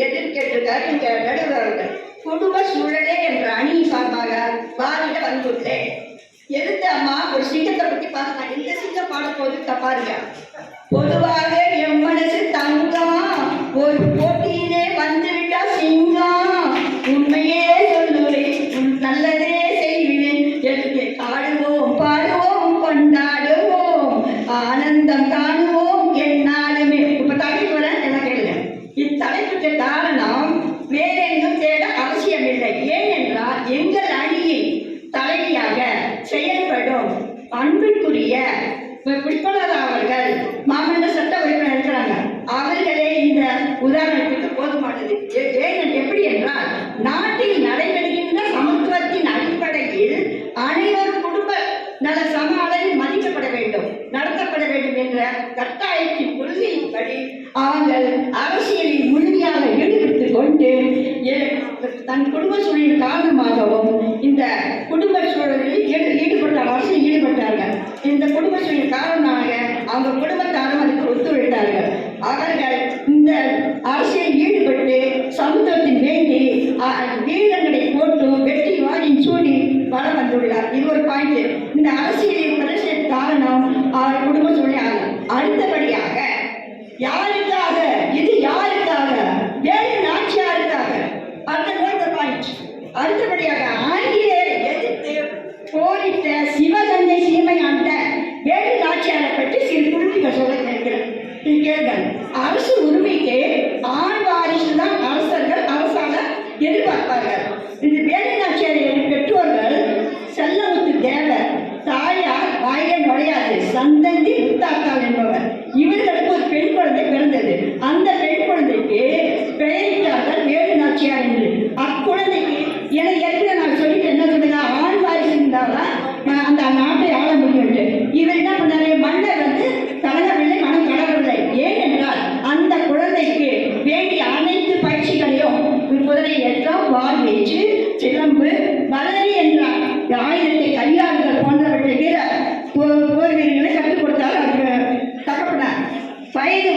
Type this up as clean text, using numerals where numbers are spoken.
எதிர் கேட்டிருக்காரு இங்க நடுவர்கள். குடும்ப சூழலே என்ற அணி சார்பாக வாரிட வந்துள்ளேன். எதிர்த்த அம்மா ஒரு சிங்கத்தை பத்தி பார்க்கலாம். இந்த சிங்கம் பாட போது பாருங்க. பொதுவாக என் மனசு தங்கம், ஒரு போட்டியிலே வந்துவிட்டா சிங்கம், உண்மையே சொல்லுவேன், நல்லதே செய்வேன், எதுக்கு ஆடுவோம் பாடுவோம் கொண்டாடுவோம் ஆனந்தம் காணுவோம் என்னாலுமே. இப்ப தலைப்பு வர என்ன கேளுங்க. இத்தலைப்புக்கு காரணம் வேற எங்கும் தேட அவசியமில்லை. ஏனென்றால் எங்கள் அணியின் தலைவியாக செயல்படும் அன்பிற்குரிய புஷ்பலதா அவர்கள் மாமன்ற சட்ட உறுப்பினர் இருக்கிறாங்க. அவர்களே இந்த உதாரணத்துக்கு போதுமானது. எப்படி என்றால், நாட்டில் நடைபெறுகின்ற சமத்துவத்தின் அடிப்படையில் அனைவரும் குடும்ப நல சம அளவில் மதிக்கப்பட வேண்டும், நடத்தப்பட வேண்டும் என்ற கட்டாயத்தின் கொள்கையின்படி அவர்கள் அரசியலில் முழுமையாக ஈடுபட்டுக் கொண்டு தன் குடும்ப சூழலின் காரணமாகவும் இந்த குடும்ப சூழலில் ஈடுபட்டார், அரசியல் ஈடுபட்டார்கள். இந்த குடும்ப சூழலின் காரணமாக அவங்க குடும்பத்தாரும் அதுக்கு ஒத்துழைத்தார்கள். அவர்கள் இந்த அரசியல் ஈடுபட்டு சமத்துவத்தின் வேண்டி வீரர்களை போட்டு வெற்றி வாரின் சூடி வளம் வந்துள்ளார். இது ஒரு பாயிண்ட். இந்த அரசியலின் பிரச்சனைக்கு காரணம் அவர் குடும்ப சூழலே ஆகும். அடுத்தபடியாக யாருக்காக, இது யாருக்காக? வேறு நாச்சியாருக்காக. அடுத்த பாயிண்ட். அடுத்தபடியாக ஆங்கிலேயரை எதிர்த்து போரிட்ட சிவகங்கை சீமை ஆண்ட வேறு நாச்சியாரை பற்றி சிறு குறிப்புகள் சொல்ல கேட்கிறேன். அரசு உரிமைக்கு ஆண் வாரிசு தான் அரசர்கள் அரசால எதிர்பார்ப்பார்கள். இது வேறு நாச்சியாரின் பெற்றோர்கள் செல்லமுத்து தேவர், தாயார் வாயில நுழையாது சந்தந்தி முத்தாத்தாள் என்பவர். இவர்களுக்கு ஒரு பெண் குழந்தை பிறந்தது. அந்த பெண் குழந்தைக்கு பெயரிட்டார்கள் வேறு நாச்சியார் என்று. அக்குழந்தைக்கு என ஏற்கனவே நான் சொல்லிட்டு என்ன சொல்லுங்க, ஆண் வாரிசு இருந்தால்தான் அந்த நாட்டை ஆள முடியும். இவர் என்ன பண்ணாரு, மன்னர் கலகவில்லை, மனம் கடவுளை. ஏனென்றால் அந்த குழந்தைக்கு வேண்டிய அனைத்து பயிற்சிகளையும் குதிரை ஏற்றம், வால் வீச்சு, சிலம்பு, வளரி என்ற ஆயுதத்தை கையாளுதல் போன்றவற்றை போர் வீரர்களை கற்றுக் கொடுத்தால் அதுக்கு தகப்பனார். வயது